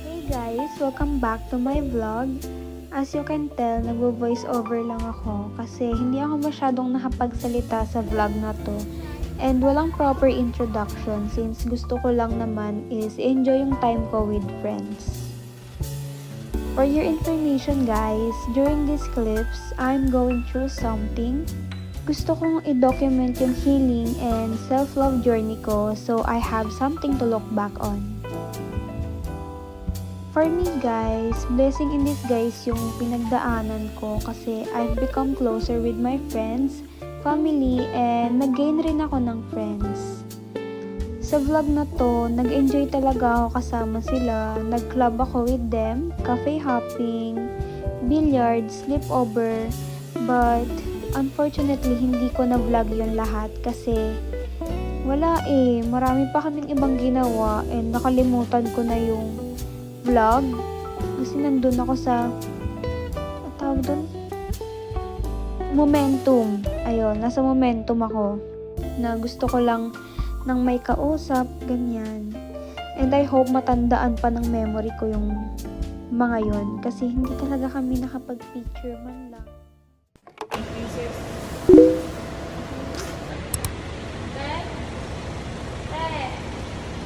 Hey guys, welcome back to my vlog. As you can tell, nagvo-voice over lang ako kasi hindi ako masyadong nakapagsalita sa vlog na to. And walang proper introduction since gusto ko lang naman is enjoy yung time ko with friends. For your information guys, during these clips, I'm going through something. Gusto kong i-document yung healing and self-love journey ko so I have something to look back on. For me guys, blessing in disguise yung pinagdaanan ko kasi I've become closer with my friends, family, and nag-gain rin ako ng friends. Sa vlog na to, nag-enjoy talaga ako kasama sila, nag-club ako with them, cafe hopping, billiards, sleepover, but unfortunately hindi ko na-vlog yun lahat kasi wala marami pa kaming ibang ginawa and nakalimutan ko na yung vlog kasi nandun ako sa tawag dun? Momentum. Ayun, nasa momentum ako na gusto ko lang ng may kausap, ganyan. And I hope matandaan pa ng memory ko yung mga yun kasi hindi talaga kami nakapag-picture man lang.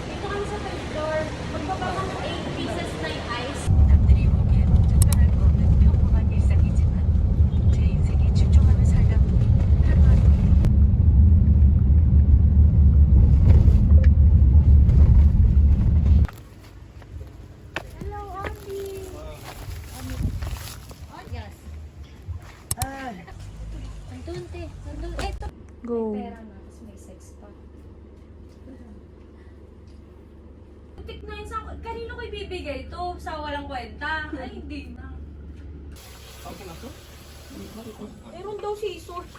Dito kami sa third floor. Magbaba ka ng 8 pieces na yung ice. 부탁드리고 특별한 거는 평범한 일상이지만 제 인생에 집중하는 살다 보니 하루하루 Hello, Auntie! Yes. Nandun, te. Nandun. Eto. Go. May pera na, tapos may sex pa. Tik na yun sa... Kanino ko ibibigay ito? Sa walang kwenta? Ay, hindi na. Okay na to? Meron daw scissors.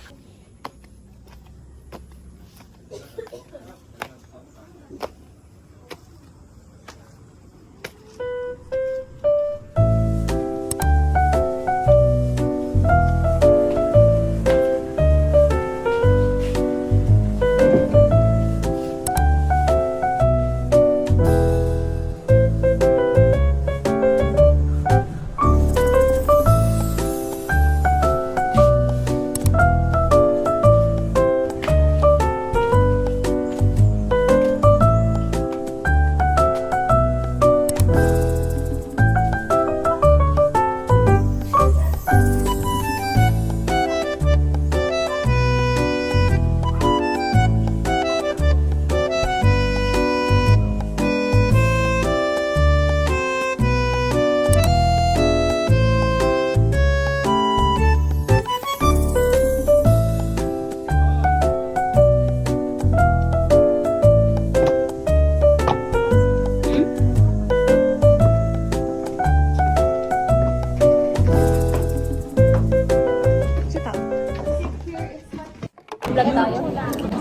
Vlog tayo.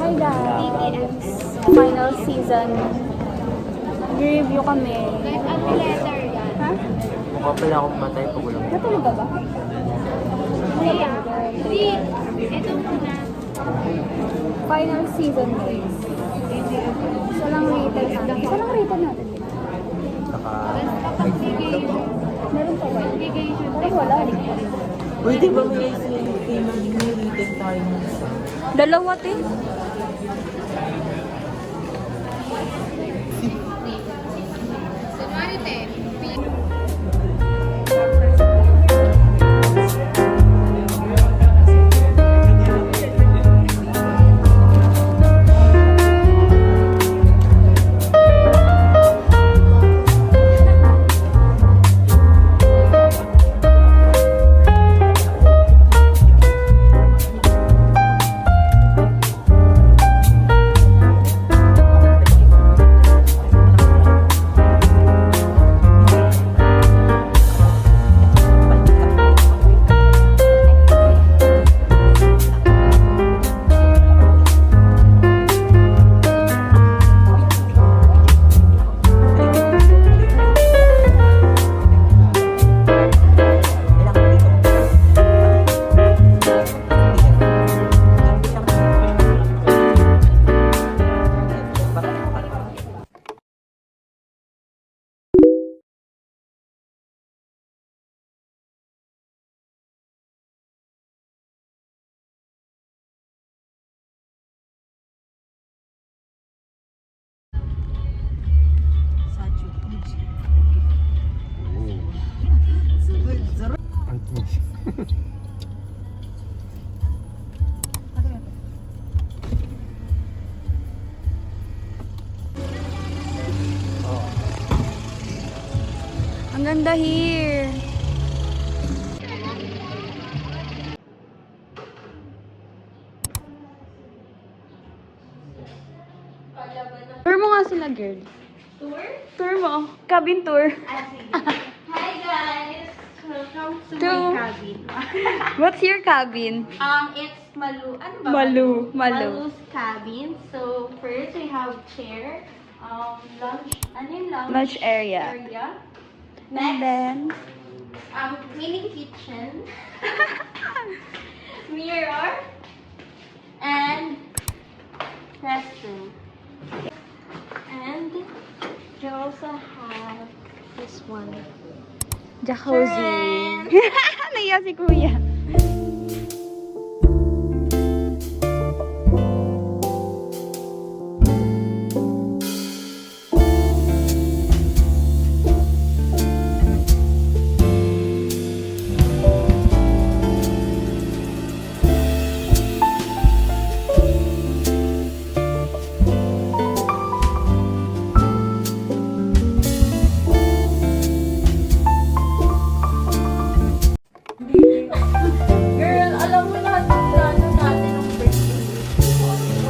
Hi guys! BTS. Final season. Review kami. Ha? Mukha pala akong matay pag walang Natulog ka ba? Hindi. Ito muna. Final season guys. Isa lang rated natin. Isa lang rated natin. saka... Meron pa ba? Parang wala. Pwede ba may rated tayo? Dalawa te. Ang ganda here. Tour mo nga sila, girl. Tour? Tour mo. Cabin tour. Hi guys! Welcome to To- my cabin. What's your cabin? It's Malu. Ano ba? Malu. Malu's cabin. So, first we have chair. Lunch. Ano yung lunch? Lunch area. And Next, then, mini kitchen. Mirror. And restroom. And you also have this one. jacuzzi. Naiya si kuya. Girl, alam mo lahat ng plano natin ng birthday.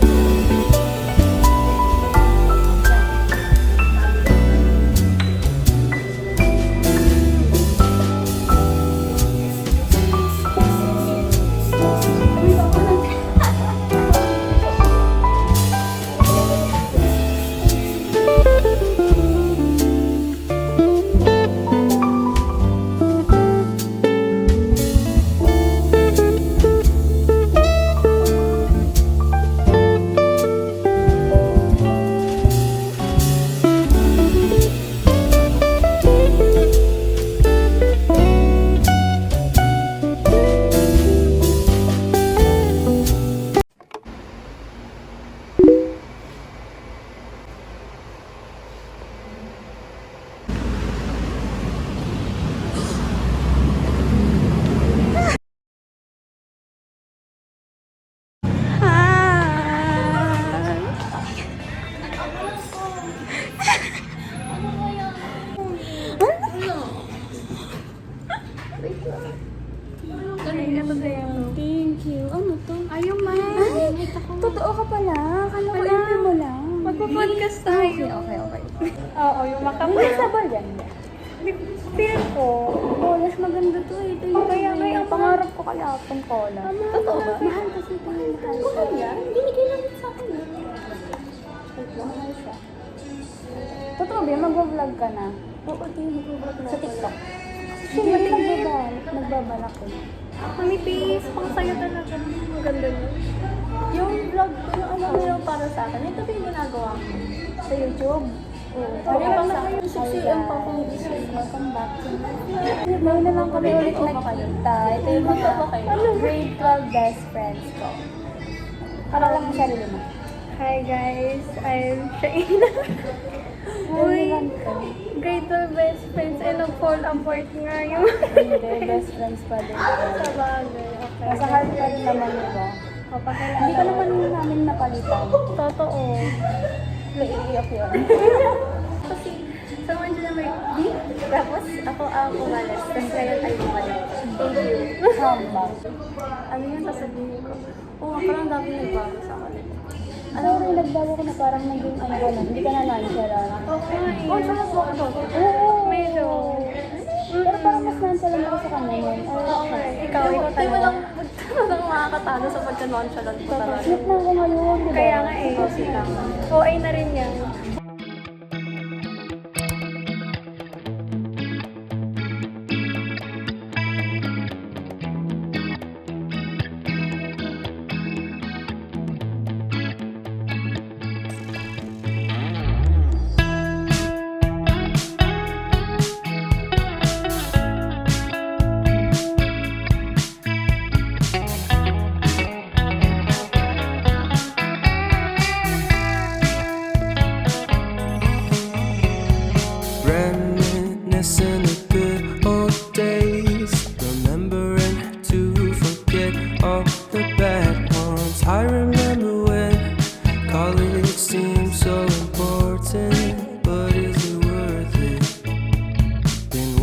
Thank you. Ano to? Ayaw, May. Totoo ka pala. Akala ko ipin mo lang. Magpa-podcast tayo. Okay. Oo, yung Hindi sabal yan. Feel ko. Kolas maganda to eh. Ito yung Kaya, pangarap ko kaya itong kolas. Totoo ba? Mahal kasi ito yung mahal. Ano yan? Binigay lang sa akin. Mahal siya. Totoo ba? Mag-vlog ka na. Oo, tinutubot na. Sa TikTok. Hindi nagbabalak ko. Manipis, pang sayo talaga. Ang ganda niya. Yung vlog ko, yung ano yung para sa akin, ito ba yung ginagawa ko sa YouTube? Oo. Parang Parang sa akin, 6 AM pa akong Welcome back to my vlog. Ngayon na lang kami ulit nagkita. Ito yung mga grade 12 best friends ko. Para lang ang sarili mo. Hi guys, I'm Shaina. Uy, grade 12 best friends and nag-fall apart nga yung Hindi, best friends pa din. sa bagay. Okay. Nasa heart pa rin naman nila. Hindi ka naman namin napalitan. Totoo. Naiiyak yun. Kasi sa mga dyan na may di, tapos ako ang umalis. Tapos ngayon ay bumalik. Thank you. Hamba. Ano yung sasabihin ko? Oo, parang dami nagbago sa kanila. Ano rin nagbago ko na parang naging ano ka na, hindi ka na nonchalant. Okay. Oh, tsaka po ako. Oo. Medyo. Pero parang mas nonchalant ako sa kanya nun. Okay. Ikaw talaga. Walang makakatalo sa pagka-nonchalant ko talaga. Sweet na ako ngayon, di ba? Kaya nga eh. Sweet lang. OA na rin yan. Reminiscing the good old days, remembering to forget all the bad ones. I remember when college seemed so important, but is it worth it? Been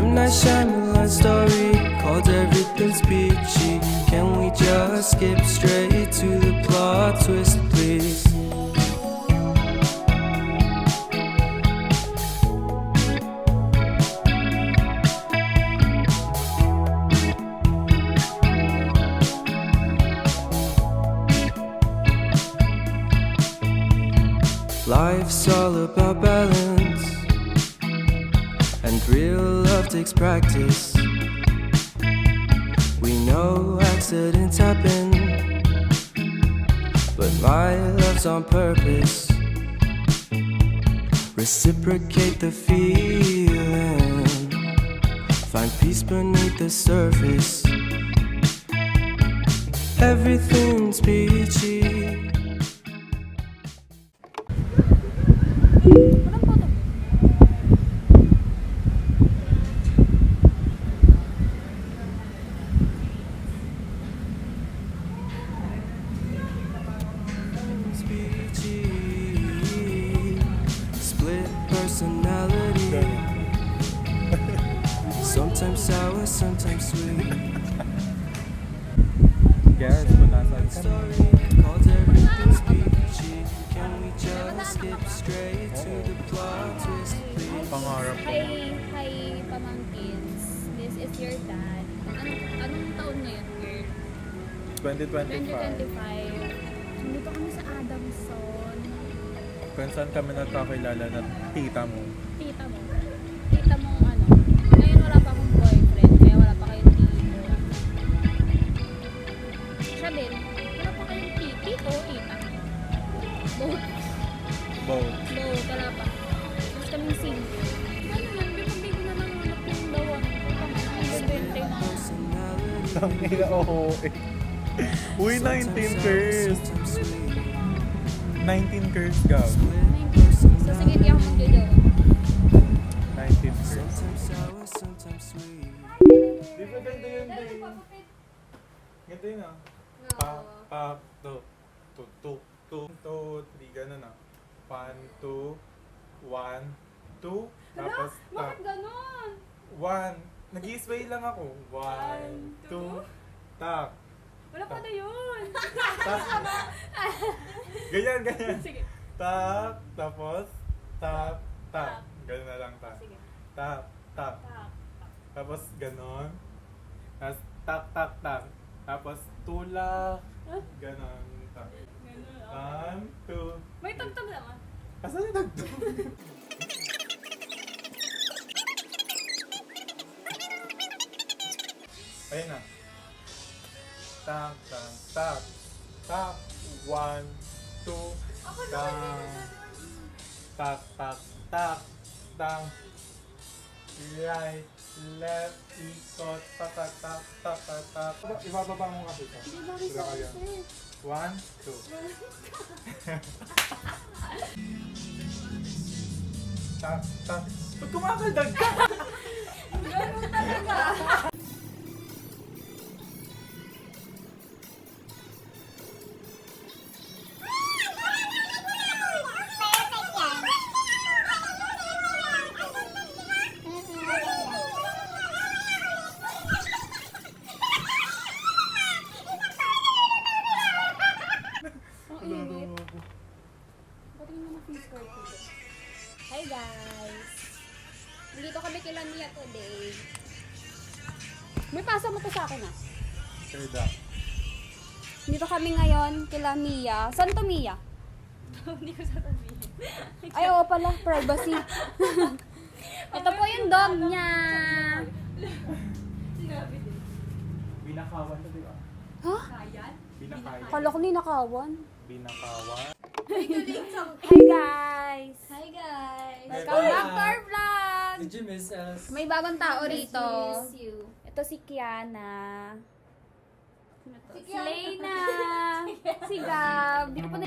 M. Night Shyamalan story called Everything's Peachy. Can we just skip straight to the plot twist, please? Life's all about balance, and real love takes practice. We know accidents happen, but my love's on purpose. Reciprocate the feeling, find peace beneath the surface. Everything's peachy. Split personality. Sometimes sour, sometimes sweet. Guess kung nasaan ka. Story called Everything's Peachy. Can we just skip straight to the plot twist, please? Pangarap ko. Hi, pamangkins. This is your dad. Anong taon na yun, girl? 2025. 2025. Nandito kami sa Adamson. Kung saan kami nagkakilala na tita mo. Tita mo. Tita mo ano. Ngayon wala pa akong boyfriend, kaya wala pa kayong tito. Siya din, wala pa kayong tito o tita. Both. Both. Both, wala pa. Mas kaming single. Ano man, hindi ko na nanganak yung dawan. Ang bebente na. Tangina, oo eh. Uy, 19 curse. 19 curse, Gab. So sige, di ako magjojowa. 19 curse. Sometimes sour, sometimes sweet. Di ba ganda yun, Day? Ganda yun ah. Pa, to, 3, gano'n ah. 1, 2, 1, 2, tapos Bakit ganon? 1. Nag-i-sway lang ako. 1, 2, tak. Wala pa na yun. Ganyan. Sige. Tap, tapos, tap. Tap. Ganun na lang, tap. Sige. Tap. Tap. Tapos, ganon. Tapos, tak. Tapos, tulak. Ganon, tap. Ganon. 1, 2. May tagtag naman. Asan yung nagtug? Ayun na. Tak. 1, 2, tak. Right, left, ikot, tak. Ibababa mo kasi ito. Sila kayo. 1, 2. Tak. Ba't kumakaldag ka? Ganun talaga. Hi guys! Nandito kami kila Mia today. May pasa mo to sa akin ah. Kaya Dito kami ngayon kila Mia. Saan to Mia? Hindi ko sasabihin. Ay oo pala, privacy. Ito po yung dog niya. Binakawan na, di ba? Ha? Binakawan. Akala ko ninakawan. Binakawan. Hi guys! Hi guys! Welcome back to our vlog! Did you miss us? May bagong tao rito. Miss you. Ito si Kiana. Si Lena. Si Gab. Di ko pa na...